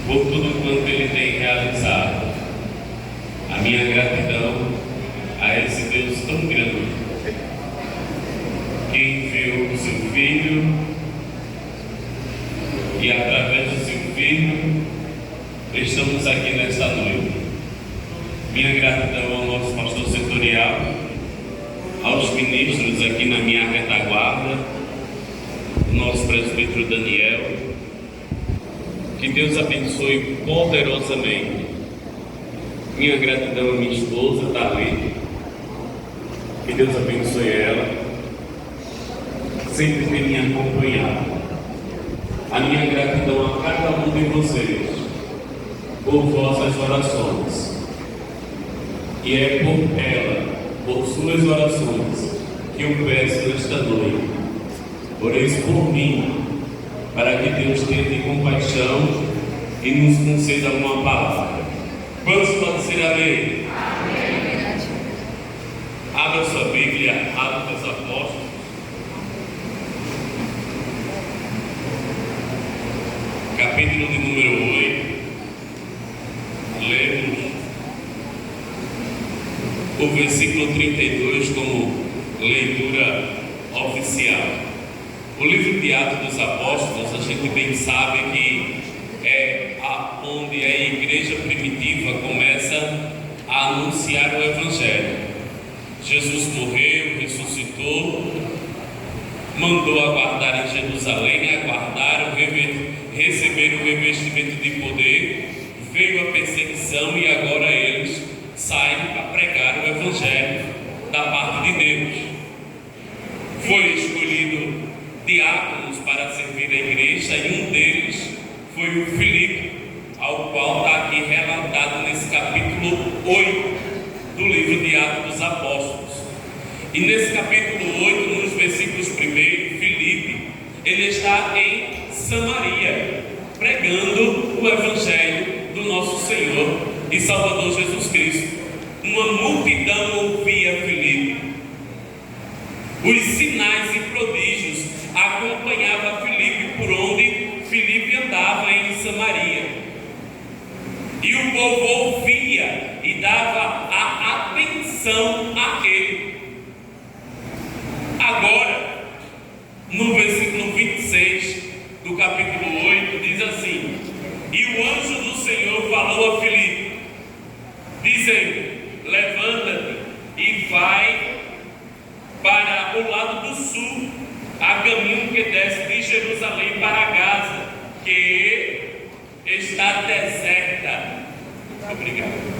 por tudo quanto Ele tem realizado. A minha gratidão a esse Deus tão grande, que enviou o seu Filho, e através do seu Filho estamos aqui nesta noite. Minha gratidão ao nosso pastor setorial, aos ministros aqui na minha retaguarda, o nosso presbítero Daniel. Que Deus abençoe poderosamente. Minha gratidão à minha esposa, Thalita. Que Deus abençoe ela. Sempre tem me acompanhado. A minha gratidão a cada um de vocês por vossas orações. E é por ela, por suas orações, que eu peço nesta noite. Por isso, por mim, para que Deus tenha compaixão e nos conceda uma palavra. Quantos podem ser amém? Amém. Abra sua Bíblia, Atos dos Apóstolos. Capítulo de número 8. Lemos o versículo 32 como leitura oficial. O livro de Atos dos Apóstolos, a gente bem sabe que é onde a igreja primitiva começa a anunciar o Evangelho. Jesus morreu, ressuscitou, mandou aguardar em Jerusalém, aguardaram, receberam o revestimento de poder, veio a perseguição e agora eles saem para pregar o Evangelho da parte de Deus. Foi escolhido diáconos para servir a igreja e um deles foi o Filipe, ao qual está aqui relatado nesse capítulo 8 do livro de Atos dos Apóstolos. E nesse capítulo 8, nos versículos 1, Filipe, ele está em Samaria, pregando o Evangelho do nosso Senhor e Salvador Jesus Cristo. Uma multidão ouvia Filipe. Os sinais e prodígios acompanhavam Filipe por onde Filipe andava em Samaria. E o povo ouvia e dava a atenção a ele. Agora, no versículo 26 do capítulo 8, diz assim: E o anjo do Senhor falou a Filipe, dizendo: Levanta-te e vai para o lado do sul, a caminho que desce de Jerusalém para Gaza, que está deserta. Obrigado.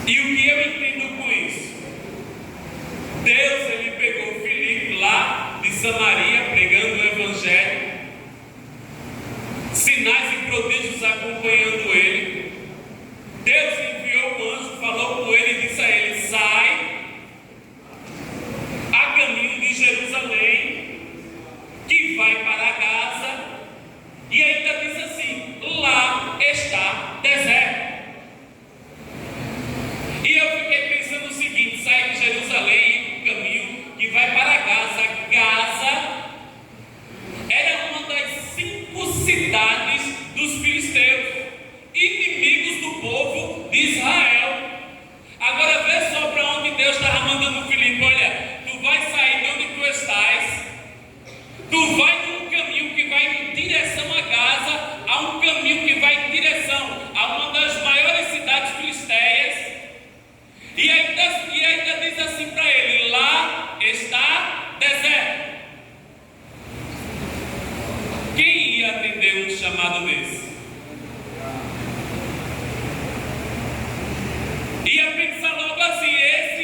E o que eu entendo com isso? Deus, ele pegou Filipe lá de Samaria, pregando o Evangelho, sinais e prodígios acompanhando ele. Deus enviou um anjo, falou com ele e disse a ele: sai a caminho de Jerusalém, que vai para Gaza, e ainda diz assim: lá está deserto. E eu fiquei pensando o seguinte: sai de Jerusalém, caminho que vai para Gaza. Gaza era uma das 5 cidades dos filisteus, inimigos do povo de Israel. Agora vê só para onde Deus estava mandando Filipe: olha, tu vai sair de onde tu estás, tu vai num caminho que vai em direção a Gaza, a um caminho que vai em direção a uma das maiores cidades filisteias, e ainda diz assim para ele: lá está deserto. Quem ia atender um chamado desse? Ia pensar logo assim: esse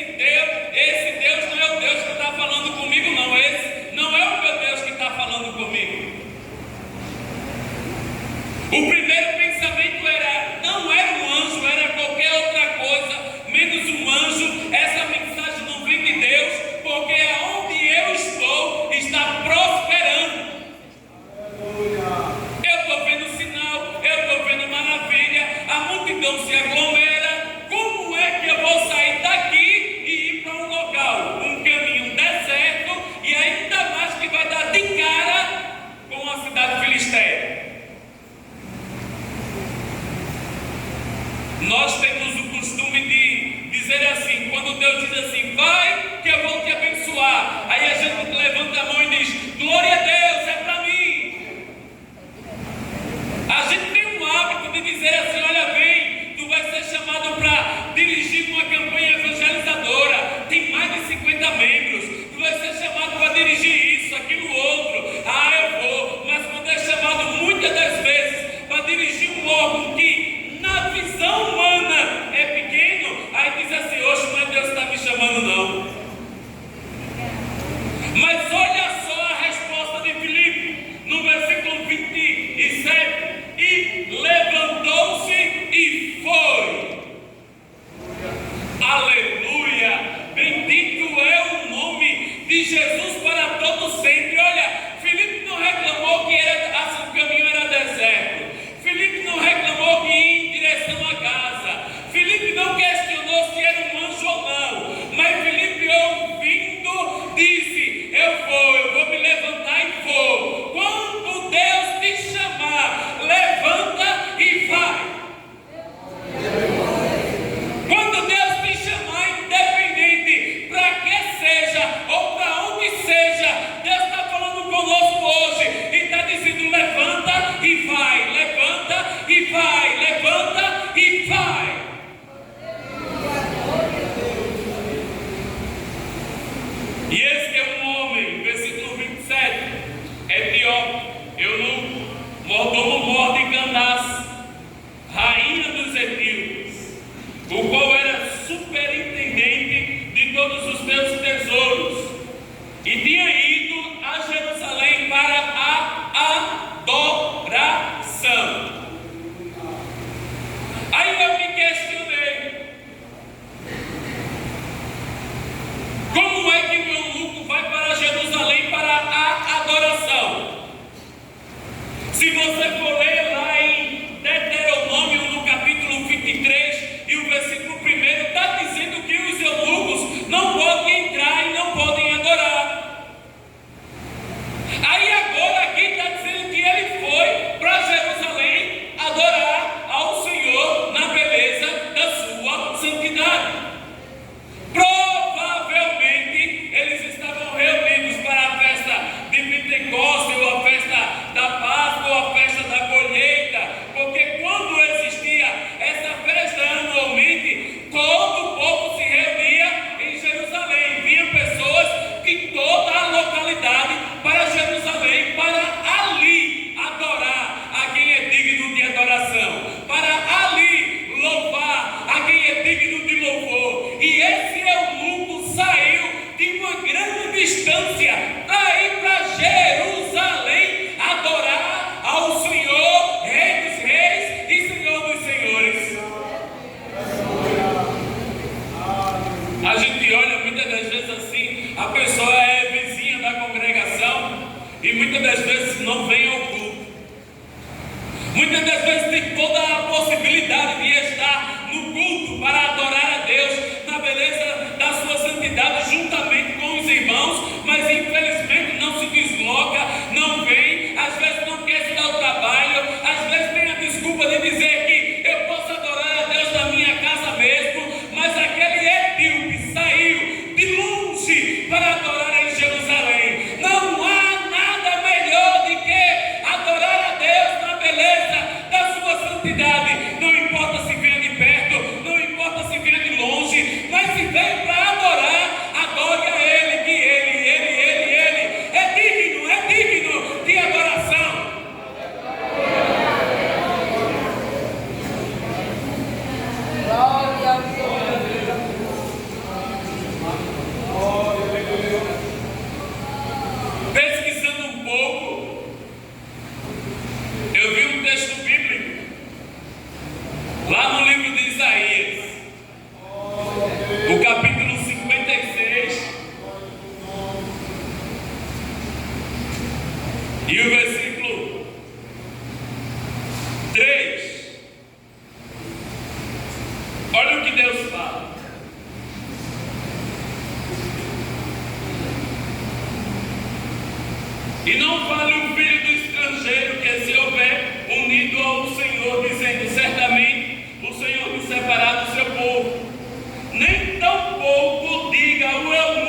Deus não é o Deus que está falando comigo, não. Esse não é o meu Deus que está falando comigo. O primeiro pensamento não era um anjo, era qualquer outra coisa, menos um anjo. Essa mensagem não vem de Deus, porque aonde eu estou está prosperando. Eu estou vendo sinal, para todo sempre. Olha, Filipe não reclamou que o caminho era deserto. Filipe não reclamou que ia em direção à casa. Filipe não questionou se era um anjo ou não. Mas Filipe, ouvindo, disse: eu vou me levantar e vou. Quando Deus te chamar, levanta e vai. Quando Deus te chamar, independente para que seja ou para onde seja, Deus está falando conosco hoje e está dizendo: levanta e vai, levanta e vai, levanta e vai. E esse é um homem, versículo 27, Etíope, eunuco, mordomo de Candace, rainha dos etíopes, o qual era superintendente de todos os seus tesouros, e tinha ido a Jerusalém para a adoração. Aí eu me questionei: como é que o eunuco vai para Jerusalém para a adoração? Se você for ler lá em Deuteronômio, no capítulo 23 e o versículo 1, está dizendo que os eunucos não podem entrar e não podem adorar. Aí agora aqui está dizendo que ele foi para Jerusalém adorar ao Senhor na beleza da sua santidade. Provavelmente eles estavam reunidos para a festa de Pentecostes, ou a festa da Páscoa, ou a festa da colheita, porque quando existia essa festa anualmente, todo o povo se reunia em Jerusalém. Vinham pessoas de toda a localidade para Jerusalém, para ali adorar a quem é digno de adoração, para ali louvar a quem é digno de louvor. E esse eunuco saiu de uma grande distância para ir para Jerusalém adorar ao Senhor, Rei dos Reis e Senhor dos Senhores. A gente olha muitas das vezes assim, a pessoa é vizinha da congregação e muitas das vezes não vem ao culto. Muitas das vezes tem toda a possibilidade de estar no culto para adorar a Deus na beleza da sua santidade juntamente com os irmãos, mas infelizmente não se desloca, não vem, às vezes não quer se dar o trabalho, às vezes tem a desculpa de dizer que eu posso adorar a Deus na minha casa mesmo, mas aquele etíope saiu de longe para adorar em Jerusalém. Não há nada melhor do que adorar a Deus na beleza da sua santidade. Não importa se venha de perto, não importa se venha de longe, mas se vem para adorar, adore a Ele, que Ele é digno de adoração. Pesquisando um pouco, eu vi um texto bíblico lá no livro de Isaías, o capítulo 56 e o versículo 3. Olha o que Deus fala: e não fale o filho do estrangeiro que se houver unido ao Senhor, dizendo: certamente o Senhor me separará do seu povo. Nem tampouco diga o eunuco